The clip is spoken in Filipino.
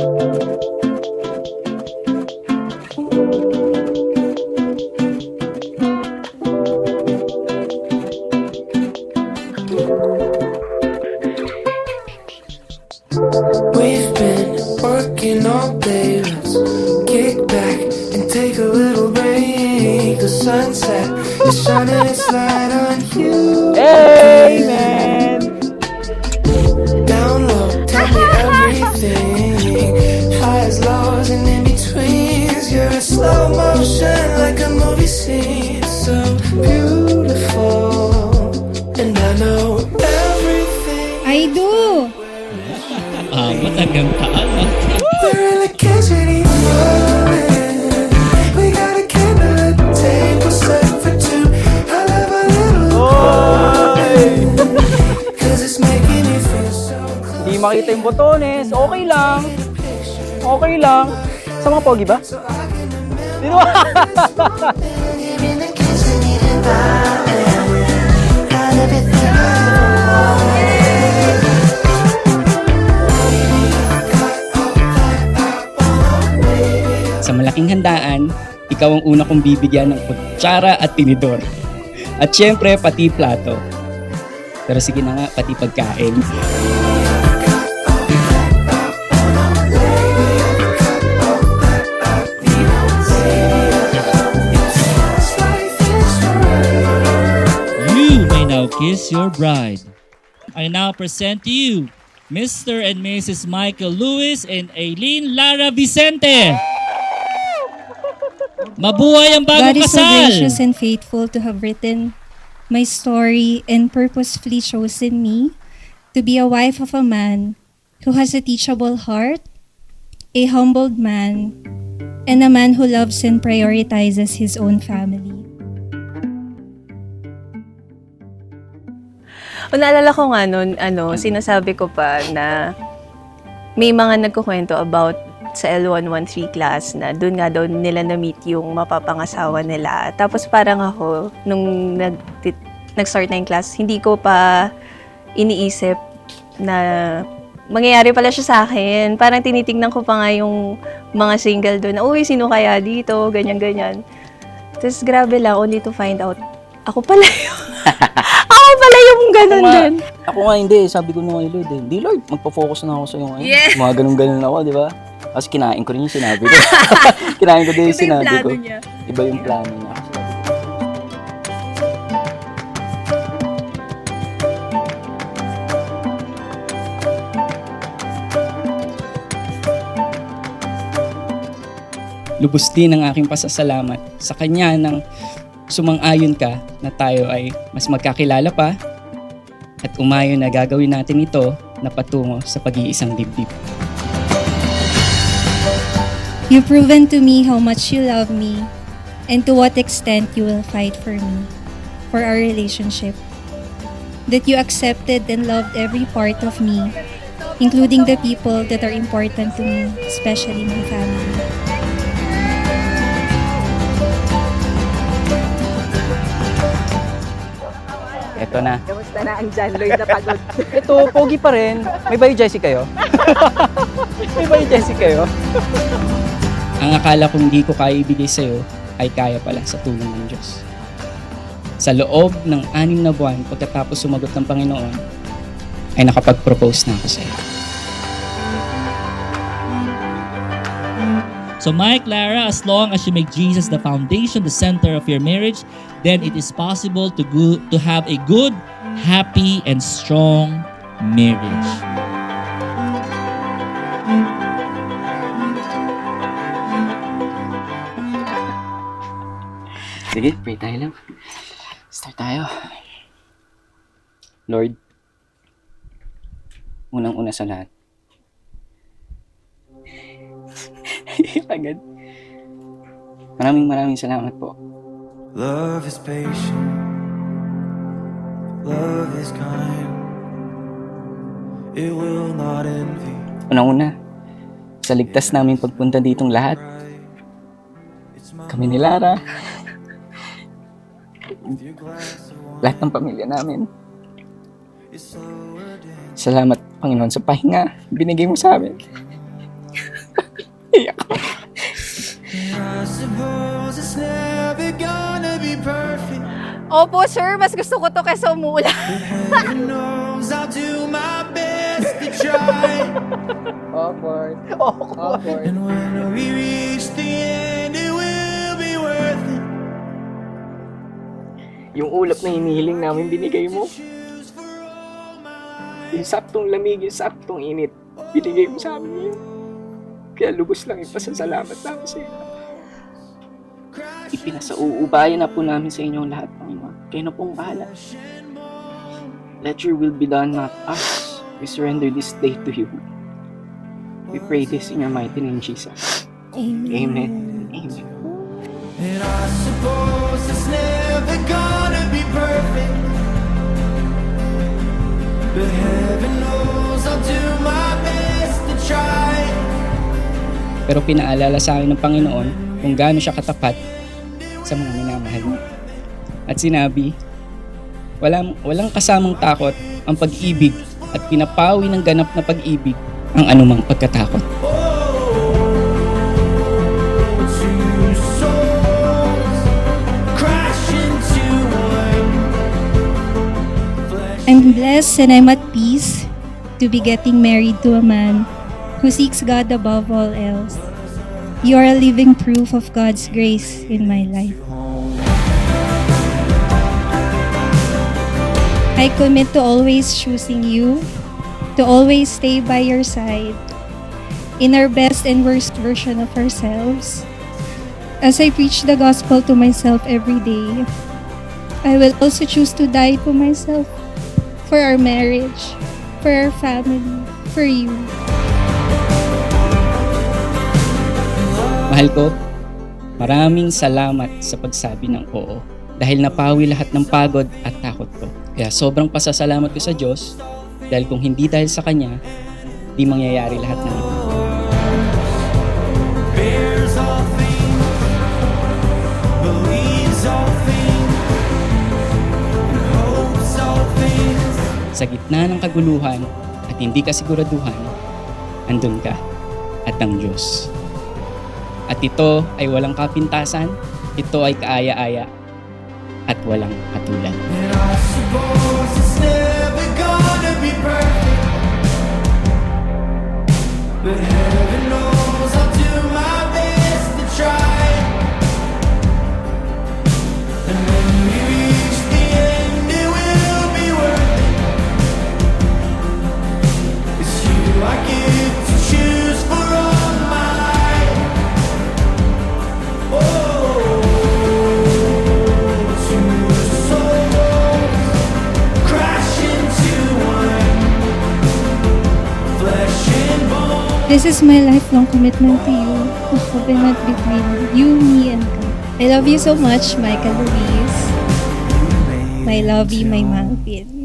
We've been working all day. Let's kick back and take a little break. The sunset is shining its light on you. Hey, man! Down low, tell me everything. Highs, lows, and in betweens. You're in slow motion like a movie scene. So beautiful, and I know everything. I do! Abot hanggang taal. We're in the kitchen eating ramen. We got a candle at the table set for two. I love a little Oy! cause it's making me feel so close. Hindi makita yung botones. Okay lang. Okay lang. Sa mga pogi ba? Sino ba? In the kitchen eating ramen. Got everything I want. Sa malaking handaan, ikaw ang una kong bibigyan ng kutsara at tinidor. At syempre, pati plato. Pero sige na nga, pati pagkain. You may now kiss your bride. I now present to you Mr. and Mrs. Michael Lewis and Aileen Lara Vicente. Mabuhay ang God bagong is so kasal! gracious and faithful to have written my story and purposefully chosen me to be a wife of a man who has a teachable heart, a humbled man, and a man who loves and prioritizes his own family. Naalala ko nga noon, sinasabi ko pa na may mga nagkukwento about sa L113 class na doon nga daw nila na-meet yung mapapangasawa nila. Tapos parang ako, nung nag-start na yung class, hindi ko pa iniisip na mangyayari pala siya sa akin. Parang tinitingnan ko pa nga yung mga single doon na, uy, sino kaya dito? Ganyan-ganyan. Tapos grabe lang, only to find out, ako pala yung, ako pala yung ganun din. Ako nga hindi, sabi ko nung kay Lord hindi Lord, magpo-focus na ako sa iyo ngayon. Yeah. Mga ganun-ganun ako, di ba? Kasi kinain ko rin yung sinabi ko. Kinain ko din yung sinabi ko. niya. Iba yung plano niya. Lubos din ang aking pasasalamat sa kanya nang sumang-ayon ka na tayo ay mas magkakilala pa at umayon na gagawin natin ito na patungo sa pag-iisang dibdib. You've proven to me how much you love me and to what extent you will fight for me, for our relationship. That you accepted and loved every part of me, including the people that are important to me, especially my family. Eto na. Kamusta na ang John Lloyd na pagod? Ito, pogi pa rin. May bayo Jessie kayo? May bayo Jessie kayo? Ang akala kong hindi ko kaya ibigay sa'yo ay kaya pala sa tulong ng Diyos. Sa loob ng 6 na buwan pagkatapos sumagot ng Panginoon, ay nakapag-propose na ako sa'yo. So Mike, Lara, as long as you make Jesus the foundation, the center of your marriage, then it is possible to have a good, happy, and strong marriage. Sige, pray tayo lang. Start tayo. Lord, unang-una sa lahat. Agad. Maraming salamat po. Love is patient. Love is kind. It will not envy. Unang-una, sa ligtas namin pagpunta ditong lahat. Kami ni Lara. Lahat ng pamilya namin. Salamat, Panginoon, sa pahinga binigay mo sa amin. Opo, sir. Mas gusto ko to kaysa umuulan. Heaven knows I'll do my best to try. Awkward. And when we reach the end, it will be worth it. Yung ulap na hinihiling namin binigay mo. Yung saktong lamig, yung saktong init, binigay mo sa amin yun. Kaya lubos lang ipasasalamat namin sa iyo. Ipinasauubayan na po namin sa inyo lahat, Panginoon. Kayo na pong bahala. Let your will be done, not us. We surrender this day to you. We pray this in your mighty name, Jesus. Amen. Amen. Amen. And I suppose it's never gonna be perfect, but heaven knows I'll do my best to try. Pero pinaalala sa akin ng Panginoon kung gaano siya katapat sa mga minamahal niya. At sinabi, walang kasamang takot ang pag-ibig at pinapawi ng ganap na pag-ibig ang anumang pagkatakot. Two souls crash into one. I'm blessed and I'm at peace to be getting married to a man who seeks God above all else. You are a living proof of God's grace in my life. I commit to always choosing you, to always stay by your side, in our best and worst version of ourselves. As I preach the gospel to myself every day, I will also choose to die to myself for our marriage, for our family, for you. Mahal ko, maraming salamat sa pagsabi ng oo dahil napawi lahat ng pagod at takot ko. Kaya sobrang pasasalamat ko sa Diyos dahil kung hindi dahil sa Kanya, di mangyayari lahat ng ito. Bears all things, believes all things, and hopes all things. Sa gitna ng kaguluhan at hindi kasiguraduhan, andun ka at ang Diyos. At ito ay walang kapintasan, ito ay kaaya-aya at walang katulad. And I suppose it's never gonna be perfect, but heaven knows I'll do my best to try. And when we reach the end, it will be worth it. It's you I get to choose for all my life. Oh, two souls crash into one, flesh and bone. This is my lifelong commitment to you, a covenant between you, me, and God. I love you so much, Michael Luis. My lovey, my Malvin.